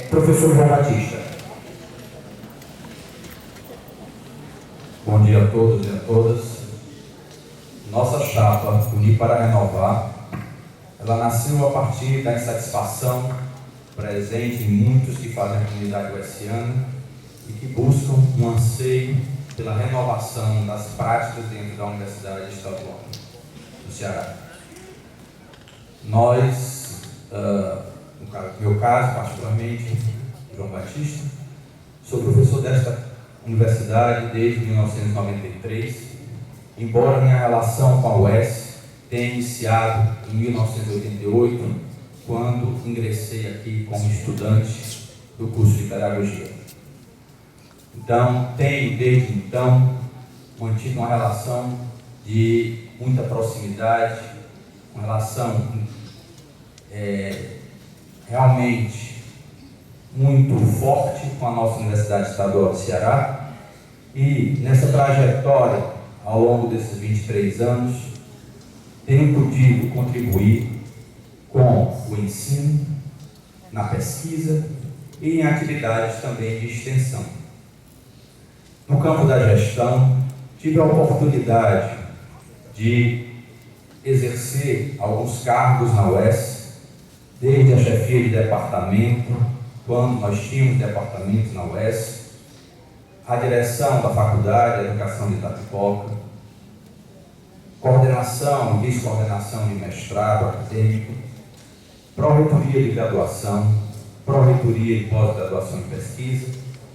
Professor João Batista. Bom dia a todos e a todas. Nossa chapa Unir para Renovar, ela nasceu a partir da insatisfação presente em muitos que fazem a comunidade uesiana e que buscam um anseio pela renovação das práticas dentro da Universidade Estadual do Ceará. Nós, no meu caso particularmente, João Batista, sou professor desta universidade desde 1993, embora minha relação com a UES tenha iniciado em 1988, quando ingressei aqui como estudante do curso de Pedagogia. Então, tenho desde então mantido uma relação de muita proximidade, uma relação realmente muito forte com a nossa Universidade Estadual do Ceará, e nessa trajetória, ao longo desses 23 anos, tenho podido contribuir com o ensino, na pesquisa e em atividades também de extensão. No campo da gestão, tive a oportunidade de exercer alguns cargos na UES, desde a chefia de departamento, quando nós tínhamos departamento na UES, a direção da Faculdade de Educação de Itapipoca, coordenação e vice-coordenação de mestrado acadêmico, pró-reitoria de graduação, pró-reitoria de pós-graduação e pesquisa,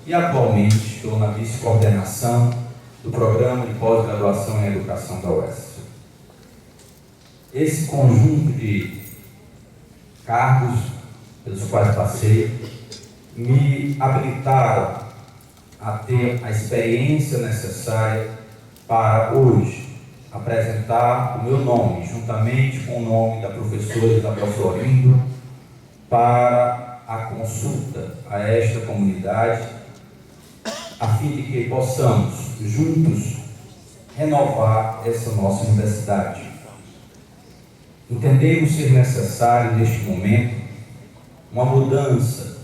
e atualmente estou na vice-coordenação do Programa de Pós-Graduação em Educação da UES. Esse conjunto de cargos pelos quais passei me habilitaram a ter a experiência necessária para hoje apresentar o meu nome, juntamente com o nome da professora Isabel Florindo, para a consulta a esta comunidade, a fim de que possamos, juntos, renovar essa nossa universidade. Entendemos ser necessário, neste momento, uma mudança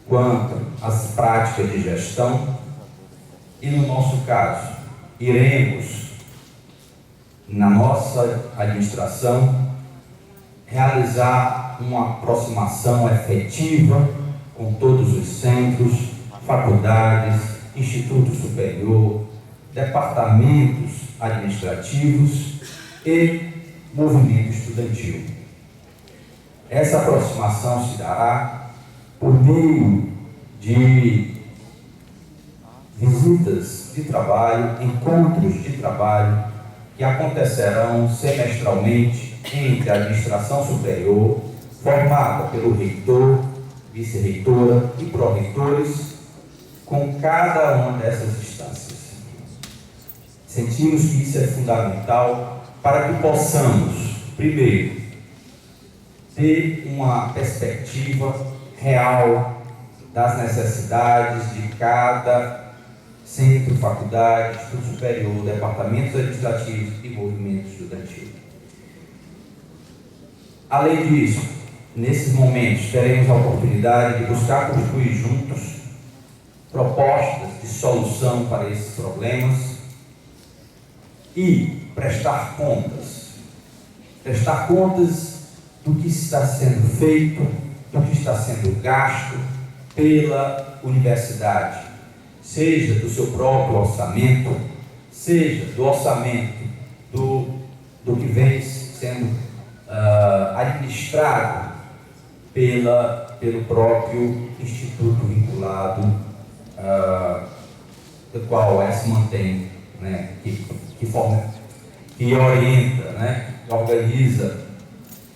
quanto às práticas de gestão e, no nosso caso, iremos, na nossa administração, realizar uma aproximação efetiva com todos os centros, faculdades, instituto superior, departamentos administrativos e movimento estudantil. Essa aproximação se dará por meio de visitas de trabalho, encontros de trabalho, que acontecerão semestralmente entre a administração superior, formada pelo reitor, vice-reitora e pró-reitores, com cada uma dessas instâncias. Sentimos que isso é fundamental para que possamos, primeiro, ter uma perspectiva real das necessidades de cada centro, faculdade, instituto superior, departamentos administrativos e movimento estudantil. Além disso, nesses momentos teremos a oportunidade de buscar construir juntos propostas de solução para esses problemas e prestar contas do que está sendo feito, do que está sendo gasto pela universidade, seja do seu próprio orçamento, seja do orçamento do que vem sendo administrado pelo próprio instituto vinculado, do qual a UES mantém, né, que orienta, né, que organiza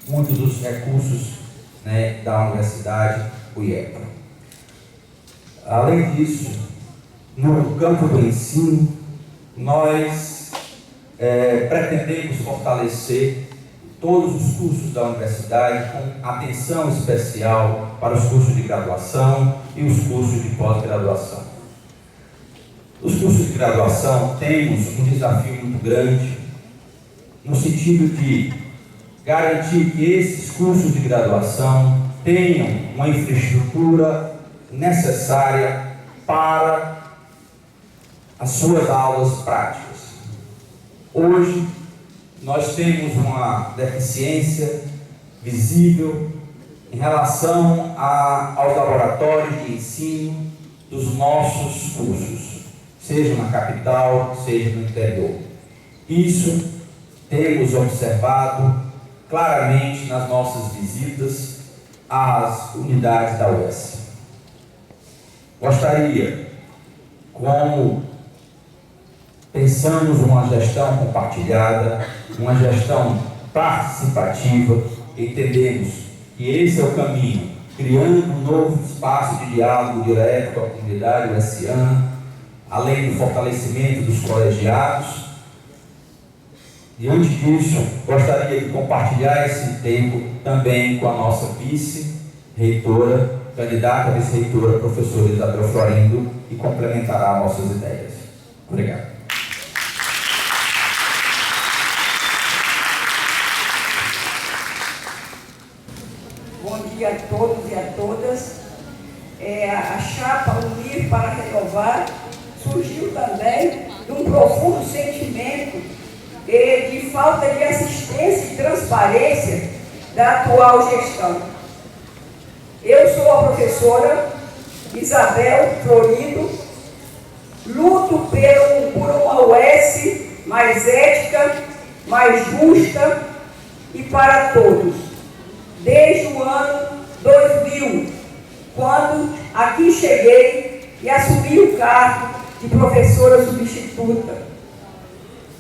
muitos dos recursos, né, da Universidade UIEPA. Além disso, no campo do ensino, nós pretendemos fortalecer todos os cursos da universidade com atenção especial para os cursos de graduação e os cursos de pós-graduação. Os cursos de graduação temos um desafio muito grande, no sentido de garantir que esses cursos de graduação tenham uma infraestrutura necessária para as suas aulas práticas. Hoje, nós temos uma deficiência visível em relação aos laboratórios de ensino dos nossos cursos, seja na capital, seja no interior. Isso temos observado claramente nas nossas visitas às unidades da UES. Gostaria, como pensamos uma gestão compartilhada, uma gestão participativa, entendemos que esse é o caminho, criando um novo espaço de diálogo direto com a comunidade uesiana, além do fortalecimento dos colegiados. Diante disso, gostaria de compartilhar esse tempo também com a nossa vice-reitora, candidata a vice-reitora, professora Isabel Florindo, e complementará nossas ideias. Obrigado. Bom dia a todos e a todas. A chapa Unir para Renovar surgiu também de um profundo sentimento de falta de assistência e transparência da atual gestão. Eu sou a professora Isabel Florindo, luto por uma UES mais ética, mais justa e para todos, desde o ano 2000, quando aqui cheguei e assumi o cargo de professora substituta.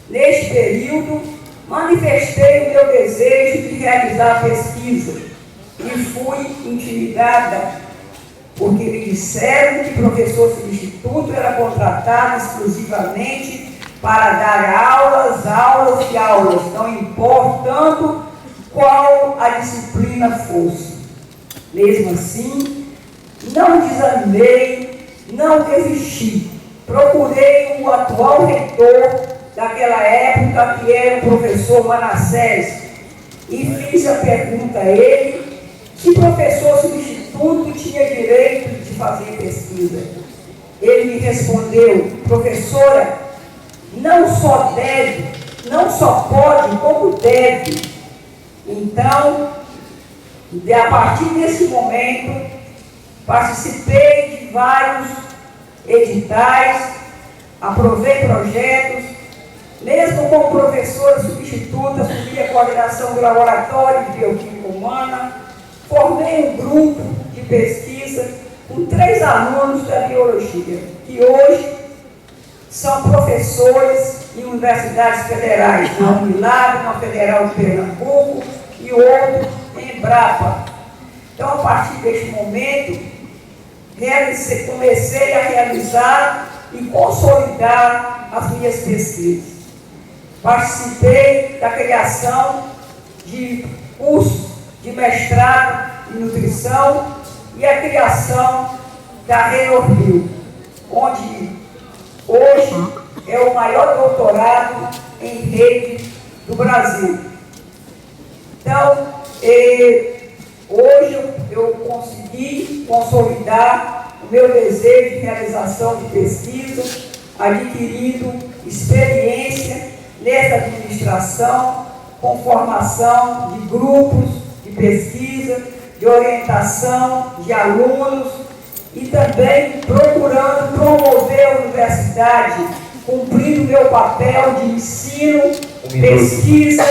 Neste período, manifestei o meu desejo de realizar pesquisa e fui intimidada, porque me disseram que professor substituto era contratado exclusivamente para dar aulas e aulas, não importando qual a disciplina fosse. Mesmo assim, não desanimei, não desisti. Procurei o atual reitor daquela época, que era o professor Manassés, e fiz a pergunta a ele se professor substituto tinha direito de fazer pesquisa. Ele me respondeu: professora, não só deve, não só pode, como deve. Então, a partir desse momento, participei de vários editais, aprovei projetos. Mesmo como professora substituta, assumi a coordenação do Laboratório de Bioquímica Humana, formei um grupo de pesquisa com 3 alunos da Biologia, que hoje são professores em universidades federais, na Unilab, na Federal de Pernambuco e outro em Embrapa. Então, a partir deste momento, comecei a realizar e consolidar as minhas pesquisas. Participei da criação de cursos de mestrado em nutrição e a criação da Renovil, onde hoje é o maior doutorado em rede do Brasil. Então, hoje eu consegui consolidar o meu desejo de realização de pesquisa, adquirindo experiência nessa administração, com formação de grupos de pesquisa, de orientação de alunos e também procurando promover a universidade, cumprindo meu papel de ensino, pesquisa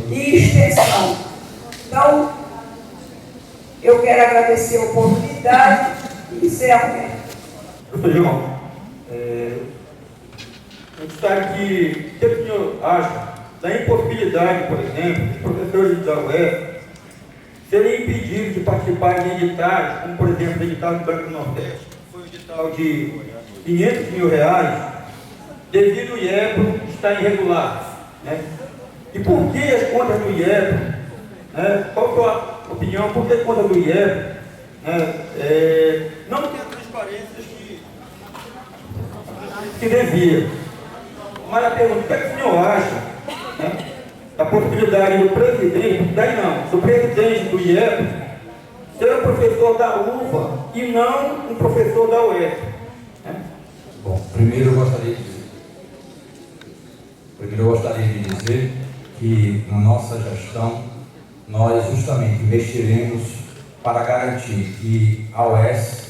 e extensão. Então, eu quero agradecer a oportunidade e encerro. Professor João, eu gostaria que o senhor acha da impossibilidade, por exemplo, de professores da UES serem impedidos de participar de editais, como por exemplo o edital do Banco do Nordeste, que foi um edital de R$500 mil, devido ao IEPRO estar irregular, né? E por que as contas do IEPRO, né? Qual é a sua opinião, por que as contas do IEPRO não tem a transparência que devia? Mas a pergunta, o que o senhor acha, né, da possibilidade do presidente, do presidente do IEPRO ser um professor da UVA e não um professor da UESP. Né? Bom, primeiro eu gostaria de dizer que na nossa gestão nós justamente investiremos para garantir que a UES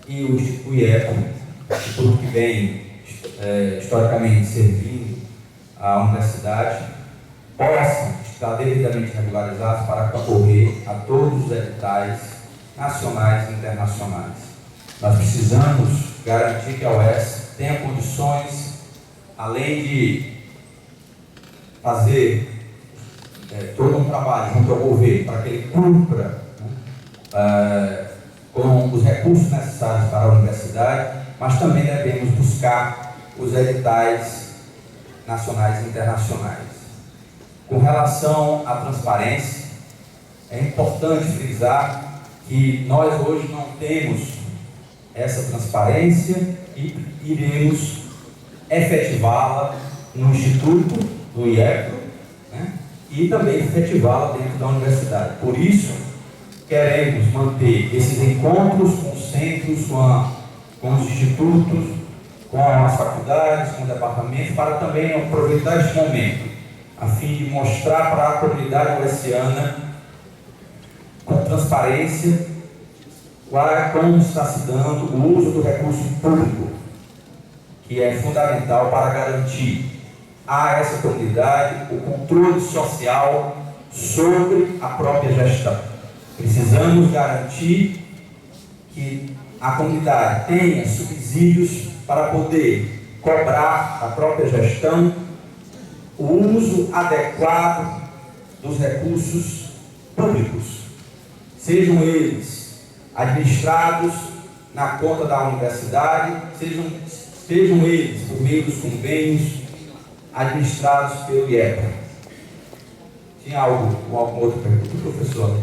e o IEPA, o instituto que vem historicamente servindo a universidade, possam estar devidamente regularizados para concorrer a todos os editais nacionais e internacionais. Nós precisamos garantir que a UES tenha condições, além de fazer todo um trabalho junto ao governo para que ele cumpra com os recursos necessários para a universidade, mas também devemos buscar os editais nacionais e internacionais. Com relação à transparência, é importante frisar que nós hoje não temos essa transparência e iremos efetivá-la no Instituto, no IEPRO, né? E também efetivá-la dentro da universidade. Por isso, queremos manter esses encontros com os centros, com os institutos, com as faculdades, com o departamento, para também aproveitar este momento, a fim de mostrar para a comunidade uesiana, com transparência, como está se dando o uso do recurso público, que é fundamental para garantir a essa comunidade o controle social sobre a própria gestão. Precisamos garantir que a comunidade tenha subsídios para poder cobrar da própria gestão o uso adequado dos recursos públicos, sejam eles administrados na conta da universidade, sejam eles por meio dos convênios administrados pelo IEPA. Tinha alguma outra pergunta, professor?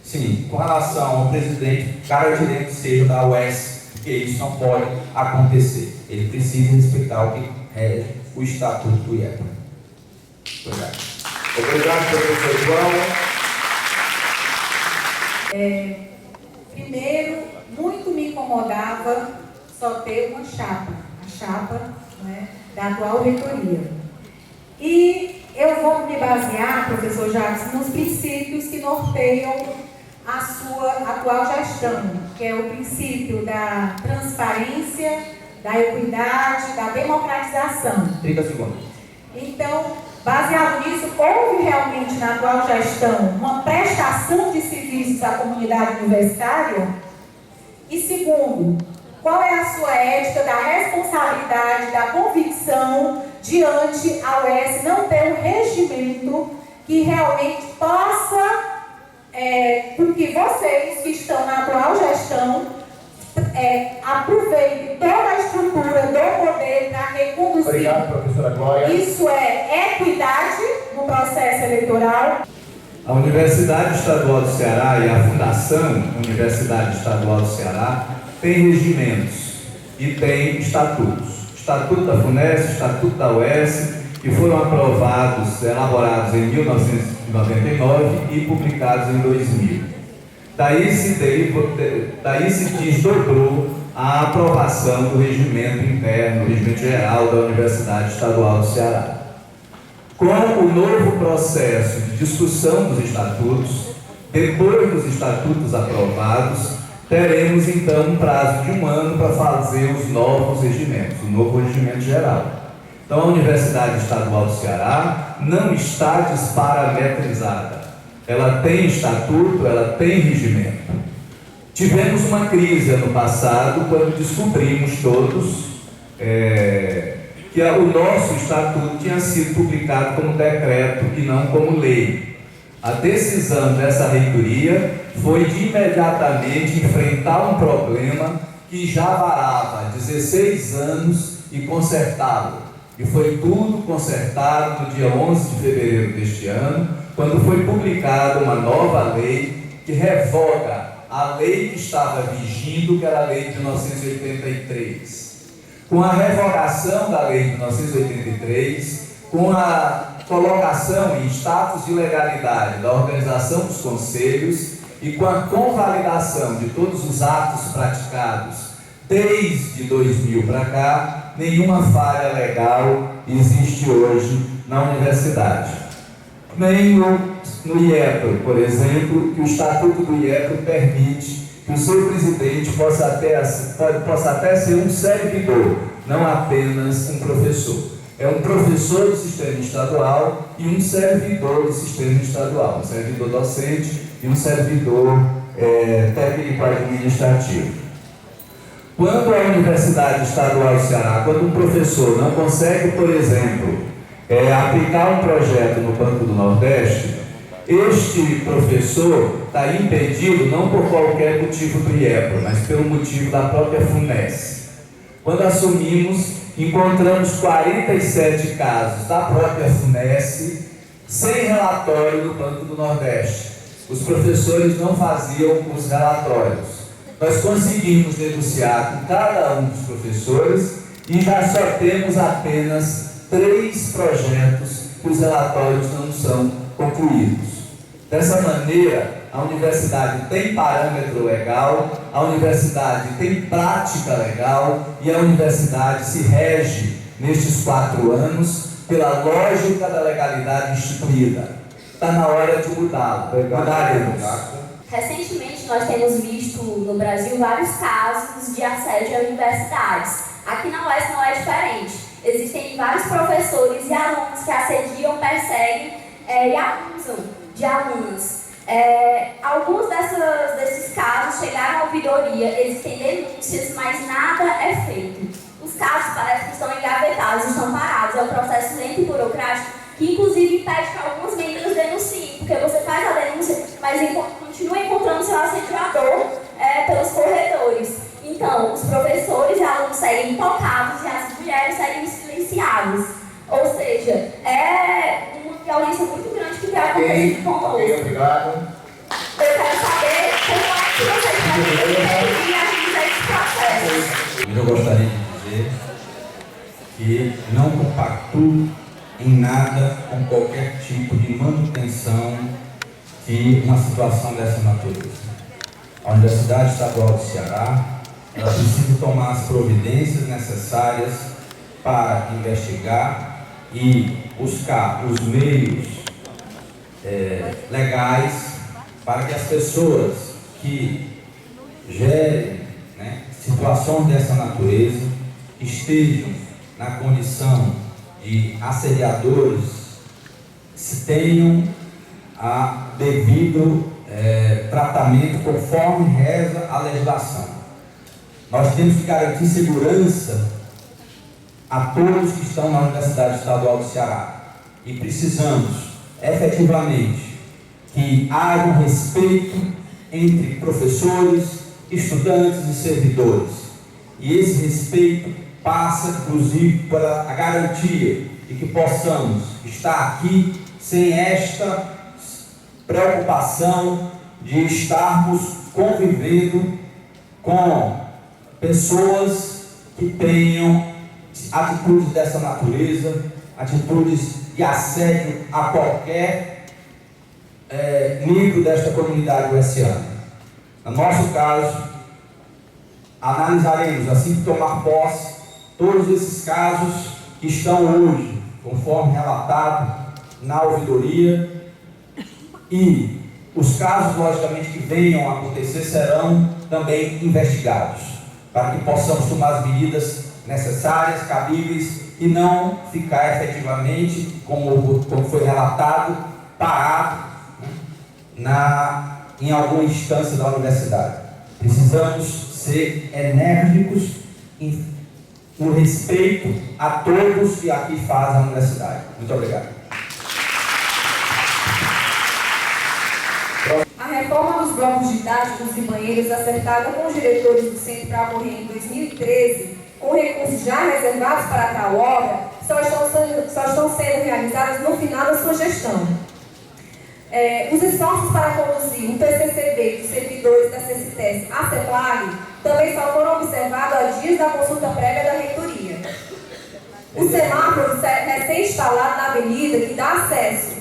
Sim, com relação ao presidente, garantiremos que seja da UES, porque isso não pode acontecer. Ele precisa respeitar o que é o estatuto do IEPA. Obrigado. Obrigado, professor João. Primeiro, muito me incomodava só ter uma chapa, a chapa, né, da atual reitoria. E eu vou me basear, professor Jacques, nos princípios que norteiam a sua atual gestão, que é o princípio da transparência, da equidade, da democratização. 30 segundos. Então, baseado nisso, houve realmente na atual gestão uma prestação de serviços à comunidade universitária? E segundo, qual é a sua ética da responsabilidade, da convicção diante a UES não ter um regimento que realmente possa, com que vocês que estão na atual gestão, aproveitem toda a estrutura do poder para reconduzir. Obrigado, professora Glória. Isso é equidade no processo eleitoral. A Universidade Estadual do Ceará e a Fundação Universidade Estadual do Ceará tem regimentos e tem estatutos. Estatuto da FUNESP, Estatuto da UES, que foram aprovados, elaborados em 1999 e publicados em 2000. Daí se desdobrou a aprovação do regimento interno, do regimento geral da Universidade Estadual do Ceará. Com o novo processo de discussão dos estatutos, depois dos estatutos aprovados, teremos então um prazo de 1 ano para fazer os novos regimentos, o novo regimento geral. Então a Universidade Estadual do Ceará não está desparametrizada. Ela tem estatuto, ela tem regimento. Tivemos uma crise ano passado, quando descobrimos todos que o nosso estatuto tinha sido publicado como decreto e não como lei. A decisão dessa reitoria foi de imediatamente enfrentar um problema que já varava 16 anos e consertá-lo. E foi tudo consertado no dia 11 de fevereiro deste ano, quando foi publicada uma nova lei que revoga a lei que estava vigindo, que era a lei de 1983. Com a revogação da lei de 1983, com a colocação em status de legalidade da organização dos conselhos e com a convalidação de todos os atos praticados desde 2000 para cá, nenhuma falha legal existe hoje na universidade. Nem no IEPRO, por exemplo, que o Estatuto do IEPRO permite que o seu presidente possa até ser um servidor, não apenas um professor. É um professor do sistema estadual e um servidor do sistema estadual, um servidor docente e um servidor técnico-administrativo. Quando a Universidade Estadual do Ceará, quando um professor não consegue, por exemplo, aplicar um projeto no Banco do Nordeste, este professor está impedido não por qualquer motivo do IEPRO, mas pelo motivo da própria FUNES. Quando assumimos, encontramos 47 casos da própria FUNES sem relatório do Banco do Nordeste. Os professores não faziam os relatórios. Nós conseguimos negociar com cada um dos professores e já só temos apenas 3 projetos que os relatórios não são concluídos. Dessa maneira, a universidade tem parâmetro legal, a universidade tem prática legal e a universidade se rege nestes 4 anos pela lógica da legalidade instituída. Está na hora de mudá-lo. Mudaremos. Recentemente, nós temos visto no Brasil vários casos de assédio a universidades. Aqui na UES não é diferente. Existem vários professores e alunos que assediam, perseguem e abusam de alunas. Alguns desses casos chegaram à ouvidoria, existem denúncias, mas nada é feito. Os casos parecem que estão engavetados, estão parados. É um processo lento e burocrático que, inclusive, impede que alguns membros denunciem, porque você faz a denúncia, mas continua encontrando seu assediador pelos corredores. Então, os professores e alunos seguem intocados e as mulheres seguem silenciadas. Ou seja, é uma violência muito grande que tem acontecido conosco. Obrigado. Eu quero saber como é que vocês pretendem agilizar esse processo. Eu gostaria de dizer que não compactuo em nada com qualquer tipo de manutenção de uma situação dessa natureza. A Universidade Estadual do Ceará ela precisa tomar as providências necessárias para investigar e buscar os meios legais para que as pessoas que gerem situações dessa natureza estejam na condição de assediadores, se tenham a devido tratamento conforme reza a legislação. Nós temos que garantir segurança a todos que estão na Universidade Estadual do Ceará e precisamos efetivamente que haja um respeito entre professores, estudantes e servidores. E esse respeito passa, inclusive, pela a garantia de que possamos estar aqui sem esta preocupação de estarmos convivendo com pessoas que tenham atitudes dessa natureza, atitudes de assédio a qualquer nível desta comunidade uesiana. No nosso caso, analisaremos, assim que tomar posse, todos esses casos que estão hoje, conforme relatado na ouvidoria, e os casos, logicamente, que venham a acontecer serão também investigados, para que possamos tomar as medidas necessárias, cabíveis, e não ficar efetivamente, como foi relatado, parado em alguma instância da universidade. Precisamos ser enérgicos no respeito a todos que aqui fazem a universidade. Muito obrigado. A reforma dos blocos didáticos e banheiros acertada com os diretores do centro para ocorrer em 2013, com recursos já reservados para tal obra, só estão sendo realizadas no final da sua gestão. Os esforços para conduzir o PCCB dos servidores da CECITES à CEPLAG também só foram observados a dias da consulta prévia da reitoria. Os semáforos recém-instalado na avenida, que dá acesso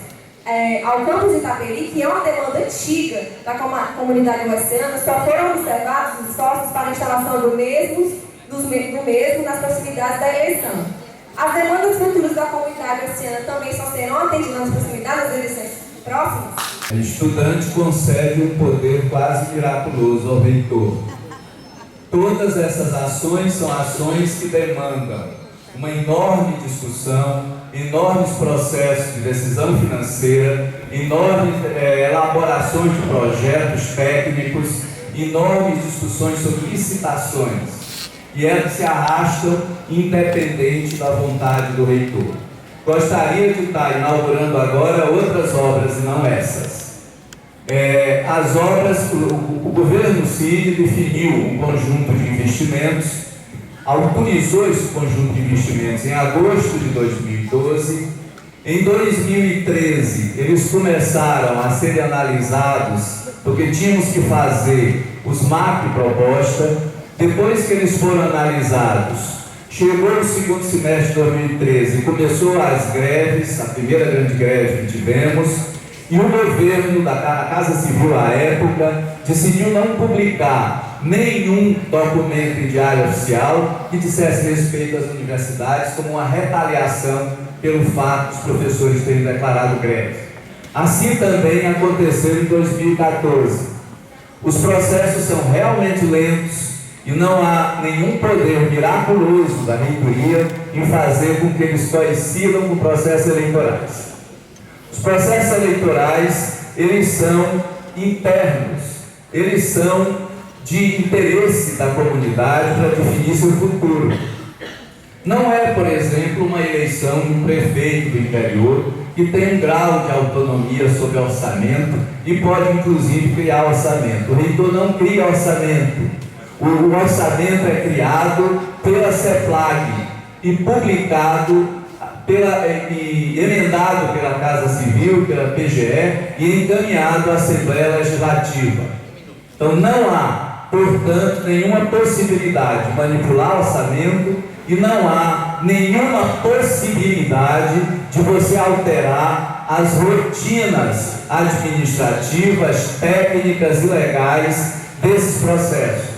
ao campus Itaperi, que é uma demanda antiga da comunidade oessiana, só foram observados os esforços para a instalação do mesmo nas proximidades da eleição. As demandas futuras da comunidade oessiana também só serão atendidas nas proximidades das eleições próximas? O estudante concede um poder quase miraculoso ao reitor. Todas essas ações são ações que demandam uma enorme discussão, enormes processos de decisão financeira, enormes elaborações de projetos técnicos, enormes discussões sobre licitações. E elas se arrastam independente da vontade do reitor. Gostaria de estar inaugurando agora outras obras e não essas. As obras, o governo Cid definiu um conjunto de investimentos, autorizou esse conjunto de investimentos em agosto de 2012. Em 2013, eles começaram a serem analisados, porque tínhamos que fazer os macro-propostas. Depois que eles foram analisados, chegou o segundo semestre de 2013, começou as greves, a primeira grande greve que tivemos, e o governo da Casa Civil à época decidiu não publicar nenhum documento em diário oficial que dissesse respeito às universidades como uma retaliação pelo fato dos professores terem declarado greve. Assim também aconteceu em 2014. Os processos são realmente lentos e não há nenhum poder miraculoso da reitoria em fazer com que eles coincidam com processos eleitorais. Os processos eleitorais, eles são internos, eles são de interesse da comunidade para definir seu futuro. Não é, por exemplo, uma eleição de um prefeito do interior que tem um grau de autonomia sobre orçamento e pode, inclusive, criar orçamento. O reitor não cria orçamento. O orçamento é criado pela CEPLAG e publicado e emendado pela Casa Civil, pela PGE e encaminhado à Assembleia Legislativa. Então não há, portanto, nenhuma possibilidade de manipular orçamento e não há nenhuma possibilidade de você alterar as rotinas administrativas, técnicas e legais desses processos.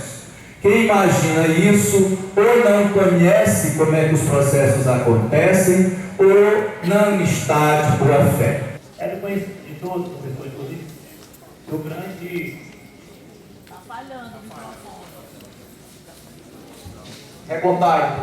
Quem imagina isso ou não conhece como é que os processos acontecem ou não está de boa fé. É do conhecimento de todos, professor, inclusive, do grande... Está falhando o microfone. Recontagem.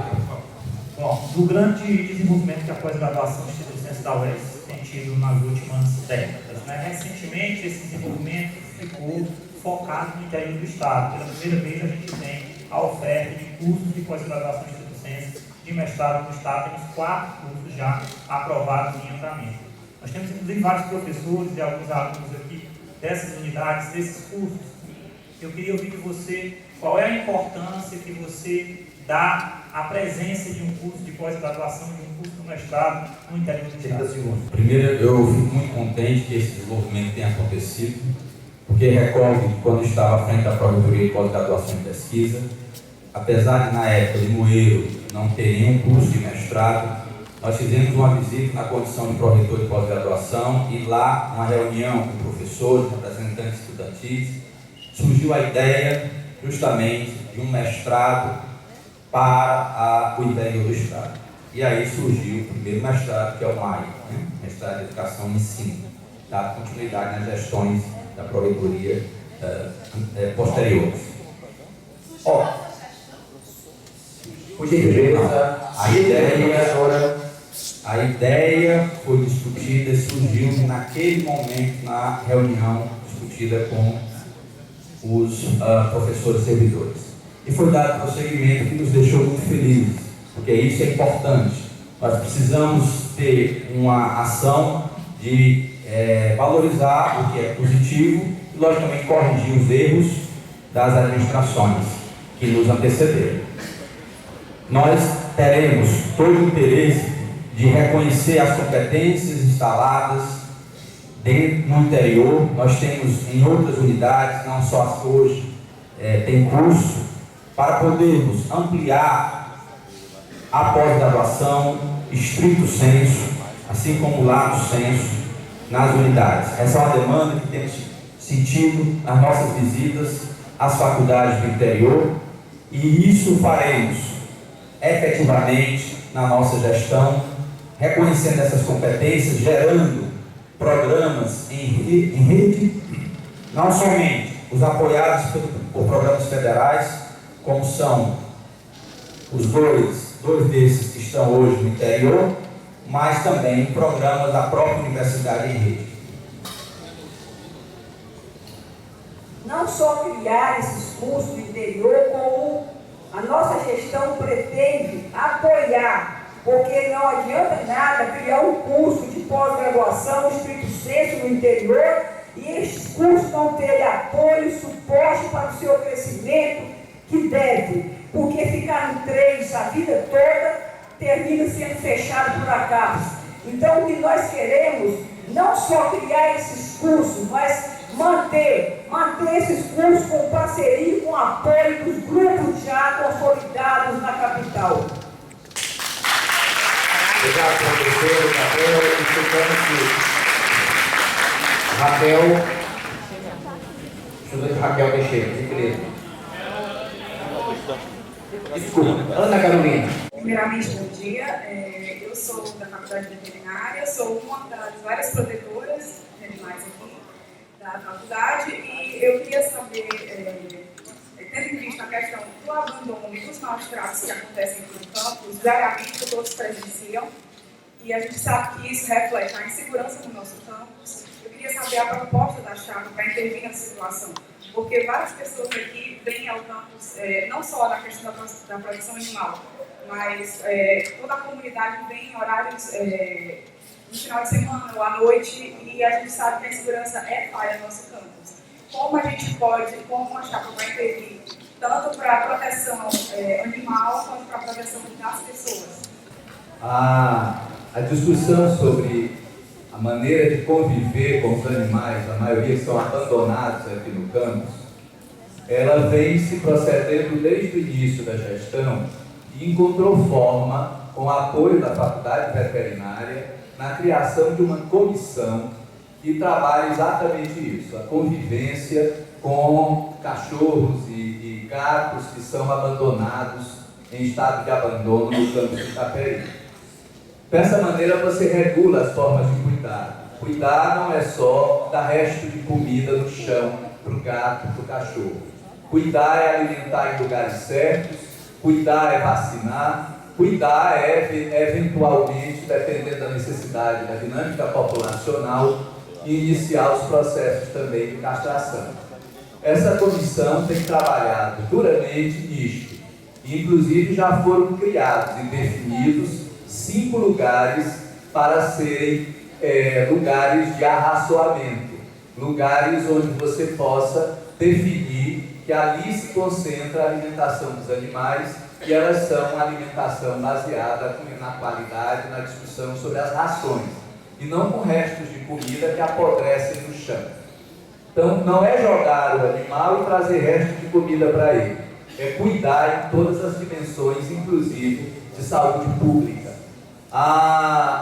Bom, do grande desenvolvimento que a pós-graduação de ciência da UES tem tido nas últimas décadas. Recentemente, esse desenvolvimento ficou focado no interior do Estado. Pela primeira vez, a gente tem a oferta de cursos de pós-graduação de ciência de mestrado no Estado. Temos 4 cursos já aprovados em andamento. Nós temos, inclusive, vários professores e alguns alunos aqui dessas unidades, desses cursos. Eu queria ouvir de você qual é a importância que você dá à presença de um curso de pós-graduação, de um curso de mestrado no interior do Estado. Primeiro, eu fico muito contente que esse desenvolvimento tenha acontecido, porque recordo que quando estava à frente da Pró-Reitoria de Pós-Graduação e Pesquisa, apesar de na época de Moeiro não ter nenhum curso de mestrado, nós fizemos uma visita na condição de Pró-Reitor de Pós-Graduação e lá, uma reunião com professores, representantes estudantis, surgiu a ideia justamente de um mestrado para o interior do Estado. E aí surgiu o primeiro mestrado, que é o MAI, Mestrado de Educação e Ensino, dá continuidade nas gestões da Pró-Reitoria posteriores. Por gentileza, a ideia foi discutida e surgiu naquele momento na reunião discutida com os professores servidores. E foi dado prosseguimento que nos deixou muito felizes, porque isso é importante. Nós precisamos ter uma ação de valorizar o que é positivo e, logicamente, corrigir os erros das administrações que nos antecederam. Nós teremos todo o interesse de reconhecer as competências instaladas no interior. Nós temos em outras unidades, não só as que hoje tem curso, para podermos ampliar a pós-graduação, estrito senso, assim como lato senso, nas unidades. Essa é uma demanda que temos sentido nas nossas visitas às faculdades do interior, e isso faremos efetivamente na nossa gestão, reconhecendo essas competências, gerando programas em rede, não somente os apoiados por programas federais, como são os dois desses que estão hoje no interior, mas também programas da própria universidade em rede. Não só criar esses cursos no interior, como a nossa gestão pretende apoiar, porque não adianta nada criar um curso de pós-graduação estrito senso no interior e esses cursos não terem apoio, suporte para o seu crescimento que deve, porque ficar no 3 a vida toda termina sendo fechado por acaso. Então, o que nós queremos, não só criar esses cursos, mas manter esses cursos com parceria e com apoio dos grupos já consolidados na capital. Obrigado, professor Raquel. Estudante Raquel Teixeira, beleza. Desculpa, Ana Carolina. Primeiramente, bom dia. Eu sou da Faculdade Veterinária, sou uma das várias protetoras de animais aqui da faculdade e eu queria saber, tendo em vista a questão do abandono e dos maus tratos que acontecem aqui no campus, diariamente que todos presenciam, e a gente sabe que isso reflete a insegurança no nosso campus. Eu queria saber a proposta da chapa para intervir nessa situação, porque várias pessoas aqui vêm ao campus, não só na questão da proteção animal, mas toda a comunidade vem em horários no final de semana ou à noite, e a gente sabe que a insegurança é falha no nosso campus. Como a gente pode, como a chapa vai intervir, tanto para a proteção animal quanto para a proteção das pessoas? A discussão sobre a maneira de conviver com os animais, a maioria que são abandonados aqui no campus, ela vem se procedendo desde o início da gestão e encontrou forma, com o apoio da Faculdade Veterinária, na criação de uma comissão que trabalha exatamente isso, a convivência com cachorros e gatos que são abandonados em estado de abandono no campus de Itaperi. Dessa maneira você regula as formas de cuidar. Cuidar não é só dar resto de comida no chão para o gato, para o cachorro. Cuidar é alimentar em lugares certos, cuidar é vacinar, cuidar é, eventualmente, dependendo da necessidade, da dinâmica populacional, iniciar os processos também de castração. Essa comissão tem trabalhado duramente nisto. Inclusive já foram criados e definidos 5 lugares para serem lugares de arraçoamento, lugares onde você possa definir que ali se concentra a alimentação dos animais e elas são uma alimentação baseada na qualidade, na discussão sobre as rações e não com restos de comida que apodrecem no chão. Então não é jogar o animal e trazer restos de comida para ele, é cuidar em todas as dimensões, inclusive de saúde pública.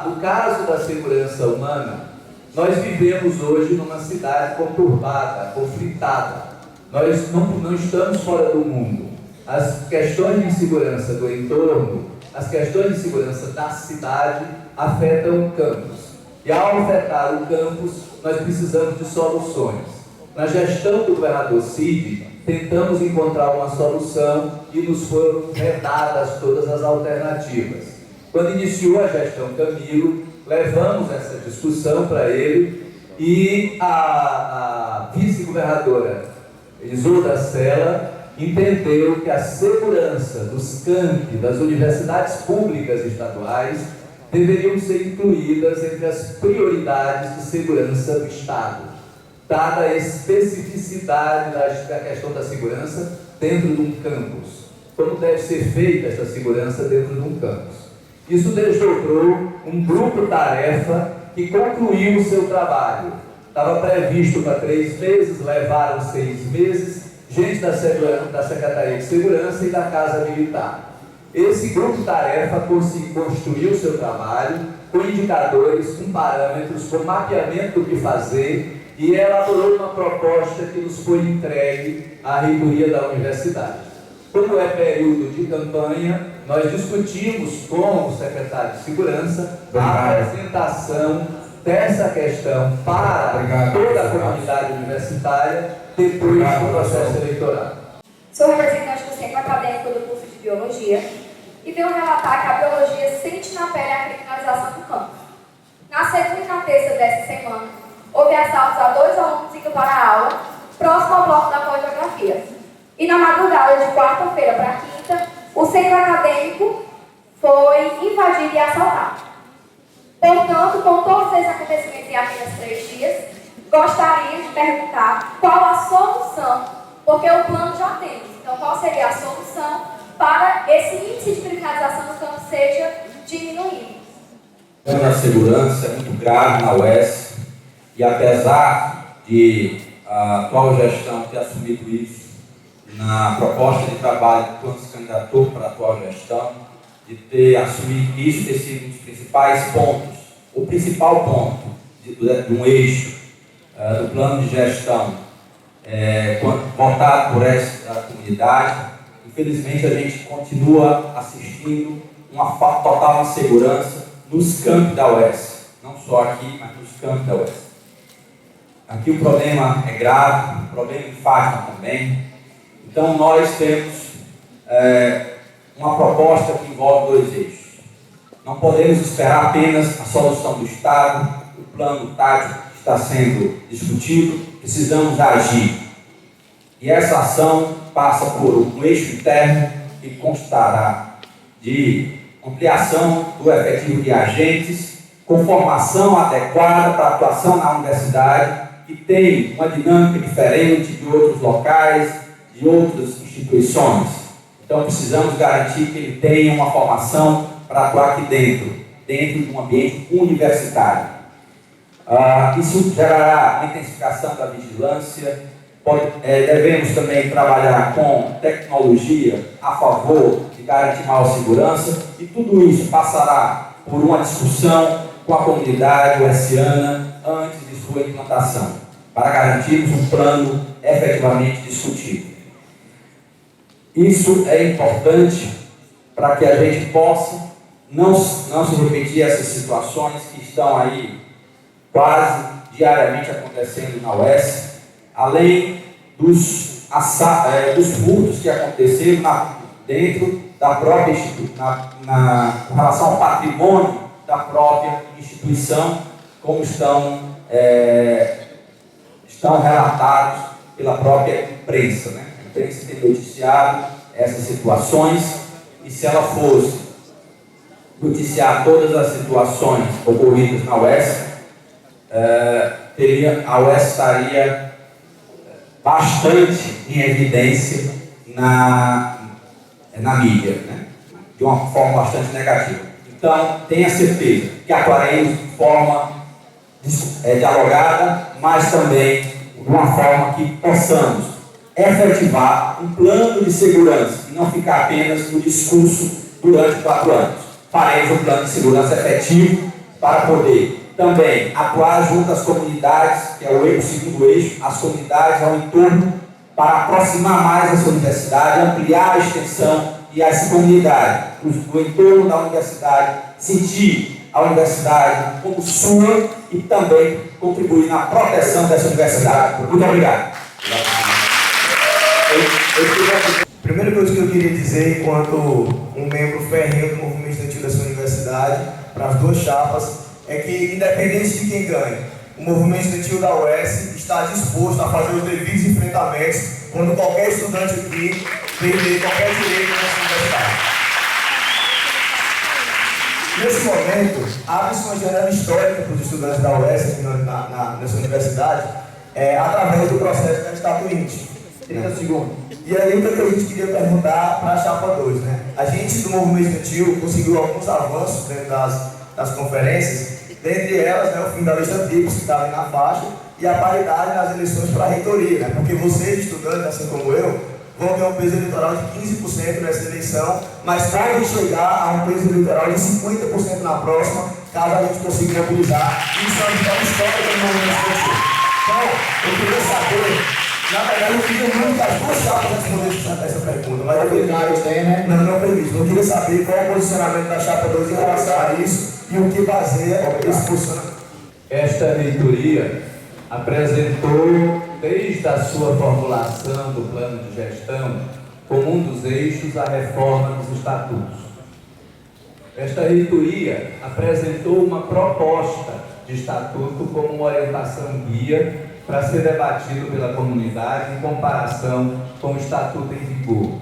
No caso da segurança humana, nós vivemos hoje numa cidade conturbada, conflitada. Nós não estamos fora do mundo. As questões de segurança do entorno, as questões de segurança da cidade afetam o campus. E ao afetar o campus, nós precisamos de soluções. Na gestão do governador Cid, tentamos encontrar uma solução e nos foram redadas todas as alternativas. Quando iniciou a gestão Camilo, levamos essa discussão para ele e a vice-governadora Isolda Sela entendeu que a segurança dos campi das universidades públicas estaduais deveriam ser incluídas entre as prioridades de segurança do Estado, dada a especificidade da questão da segurança dentro de um campus. Como deve ser feita essa segurança dentro de um campus? Isso desdobrou um grupo-tarefa que concluiu o seu trabalho. Estava previsto para 3 meses, levaram 6 meses, gente da Secretaria de Segurança e da Casa Militar. Esse grupo-tarefa construiu o seu trabalho com indicadores, com parâmetros, com mapeamento do que fazer e elaborou uma proposta que nos foi entregue à reitoria da universidade. Como é período de campanha, nós discutimos com o secretário de Segurança a apresentação dessa questão para toda a comunidade universitária depois do processo eleitoral. Sou representante do Centro Acadêmico do curso de Biologia e venho relatar que a biologia sente na pele a criminalização do campo. Na segunda e na terça dessa semana, houve assaltos a 2 alunos indo para a aula, próximo ao bloco da pós-geografia. E na madrugada de quarta-feira para quinta, o centro acadêmico foi invadido e assaltado. Portanto, com todos esses acontecimentos em apenas 3 dias, gostaria de perguntar qual a solução, porque o plano já temos. Então, qual seria a solução para esse índice de criminalização do campo seja diminuído? A segurança é muito grave na UES e apesar de a atual gestão ter assumido isso na proposta de trabalho quando se candidatou para a atual gestão, de ter assumido isso, ter sido um dos principais pontos, o principal ponto de um eixo do plano de gestão votado por essa comunidade. Infelizmente, a gente continua assistindo uma total insegurança nos campos da UES, não só aqui, mas nos campos da UES. Aqui o problema é grave, o problema em Fátima também. Então, nós temos uma proposta que envolve 2 eixos. Não podemos esperar apenas a solução do Estado, o plano tático está sendo discutido, precisamos agir. E essa ação passa por um eixo interno que constará de ampliação do efetivo de agentes, com formação adequada para a atuação na universidade, que tem uma dinâmica diferente de outros locais, de outras instituições. Então precisamos garantir que ele tenha uma formação para atuar aqui dentro de um ambiente universitário. Isso gerará a intensificação da vigilância. Devemos também trabalhar com tecnologia a favor de garantir maior segurança, e tudo isso passará por uma discussão com a comunidade uesiana antes de sua implantação, para garantirmos um plano efetivamente discutido. Isso é importante para que a gente possa não se repetir essas situações que estão aí quase diariamente acontecendo na UES, além dos furtos que aconteceram dentro da própria instituição, com relação ao patrimônio da própria instituição, como estão relatados pela própria imprensa, né? A imprensa tem noticiado essas situações, e se ela fosse noticiar todas as situações ocorridas na UES, a UES estaria bastante em evidência na mídia, né? De uma forma bastante negativa. Então, tenha certeza que atuaremos de forma dialogada, mas também de uma forma que possamos efetivar um plano de segurança e não ficar apenas no discurso durante 4 anos. Faremos um plano de segurança efetivo para poder também atuar junto às comunidades, que é o segundo eixo, as comunidades ao entorno, para aproximar mais essa universidade, ampliar a extensão e essa comunidade, o entorno da universidade, sentir a universidade como sua e também contribuir na proteção dessa universidade. Muito obrigado. A primeira coisa que eu queria dizer, enquanto um membro ferrenho do movimento estudantil dessa universidade, para as 2 chapas, é que, independente de quem ganhe, o movimento estudantil da UES está disposto a fazer os devidos enfrentamentos quando qualquer estudante aqui perder qualquer direito nessa universidade. Nesse momento, abre-se uma janela histórica para os estudantes da UES aqui nessa universidade, através do processo da Estatuinte. 30 segundos. E aí, o que a gente queria perguntar para a chapa 2, né? A gente do movimento estudantil conseguiu alguns avanços dentro das conferências, dentre elas, né, o fim da lista TRIPS, que está ali na faixa, e a paridade nas eleições para a reitoria, né? Porque vocês, estudantes, assim como eu, vão ter um peso eleitoral de 15% nessa eleição, mas podem chegar a um peso eleitoral de 50% na próxima, caso a gente consiga mobilizar. Isso é uma vitória histórica no movimento estudantil. Então, eu queria saber, na verdade, eu queria muito que as duas chapas respondessem essa pergunta, mas não previsto. Eu queria saber qual é o posicionamento da chapa 2 em relação a isso e o que baseia esse posicionamento. Esta reitoria apresentou, desde a sua formulação do plano de gestão, como um dos eixos a reforma dos estatutos. Esta reitoria apresentou uma proposta de estatuto como uma orientação guia para ser debatido pela comunidade em comparação com o estatuto em vigor.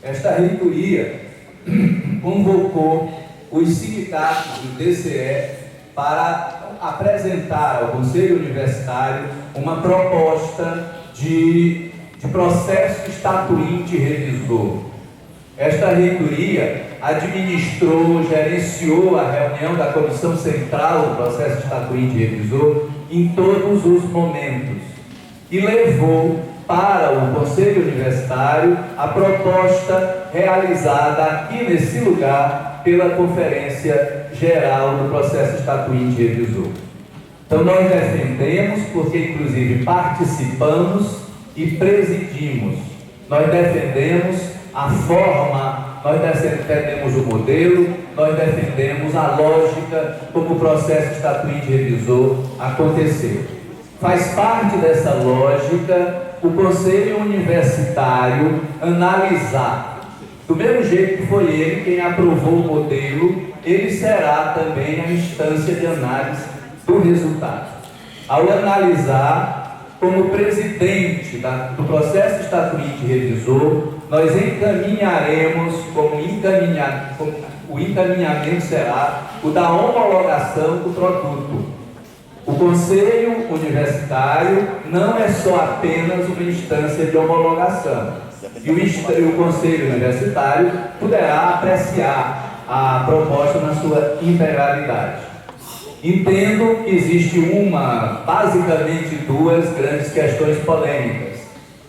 Esta reitoria convocou os sindicatos do TCE para apresentar ao Conselho Universitário uma proposta de processo estatuinte revisor. Esta reitoria administrou, gerenciou a reunião da Comissão Central do Processo Estatuinte Revisor em todos os momentos e levou para o Conselho Universitário a proposta realizada aqui nesse lugar pela Conferência Geral do Processo Estatuinte Revisor. Então nós defendemos, porque inclusive participamos e presidimos. Nós defendemos a forma, nós defendemos o modelo, nós defendemos a lógica como o processo estatuinte revisor aconteceu. Faz parte dessa lógica o Conselho Universitário analisar, do mesmo jeito que foi ele quem aprovou o modelo, ele será também a instância de análise do resultado. Ao analisar, como presidente do processo estatuinte revisor, nós encaminharemos, o encaminhamento será o da homologação do produto. O Conselho Universitário não é só apenas uma instância de homologação. E o Conselho Universitário poderá apreciar a proposta na sua integralidade. Entendo que existe basicamente duas grandes questões polêmicas.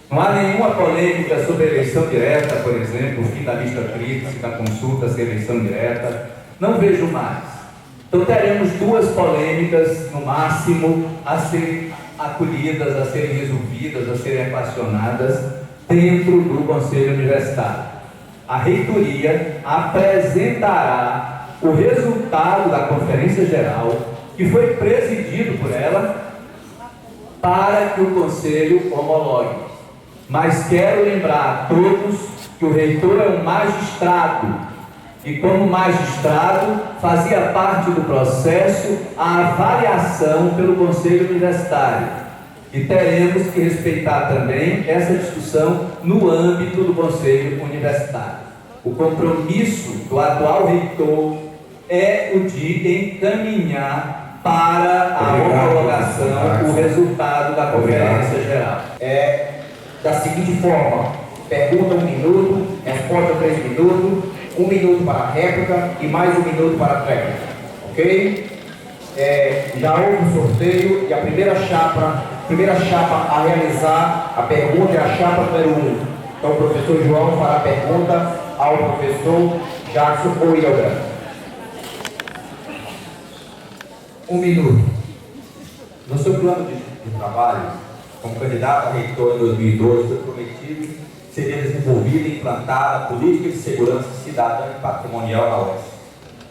Não há nenhuma polêmica sobre eleição direta, por exemplo, o fim da lista tríplice, da consulta, se eleição direta. Não vejo mais. Então teremos duas polêmicas, no máximo, a serem acolhidas, a serem resolvidas, a serem equacionadas dentro do Conselho Universitário. A reitoria apresentará o resultado da Conferência Geral, que foi presidido por ela, para que o Conselho homologue. Mas quero lembrar a todos que o reitor é um magistrado, e como magistrado fazia parte do processo a avaliação pelo Conselho Universitário. E teremos que respeitar também essa discussão no âmbito do Conselho Universitário. O compromisso do atual reitor é o de encaminhar para a homologação o resultado da Conferência Geral. Da seguinte forma: pergunta 1 minuto, resposta 3 minutos, 1 minuto para a réplica e mais 1 minuto para a tréplica. Ok? Já houve um sorteio e a primeira chapa a realizar a pergunta é a chapa número 1. Então o professor João fará a pergunta ao professor Jackson Oilga. 1 minuto. No seu plano de trabalho, como candidato a reitor em 2012, foi prometido seria desenvolvida e implantada a política de segurança cidadã e patrimonial na UES.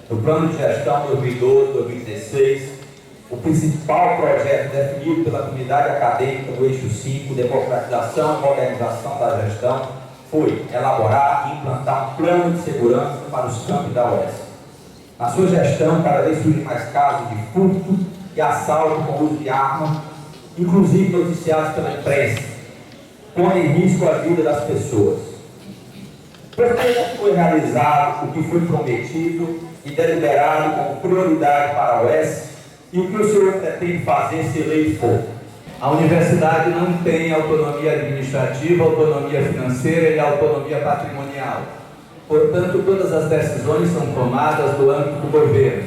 No plano de gestão 2012-2016, o principal projeto definido pela comunidade acadêmica do eixo 5, democratização e modernização da gestão, foi elaborar e implantar um plano de segurança para os campos da UES. Na sua gestão, cada vez surgem mais casos de furto e assalto com uso de arma, inclusive noticiados pela imprensa, põe em risco a vida das pessoas. Por que foi realizado o que foi prometido e deliberado como prioridade para a UES e o que o senhor pretende fazer se eleito for? A universidade não tem autonomia administrativa, autonomia financeira e autonomia patrimonial. Portanto, todas as decisões são tomadas no âmbito do governo.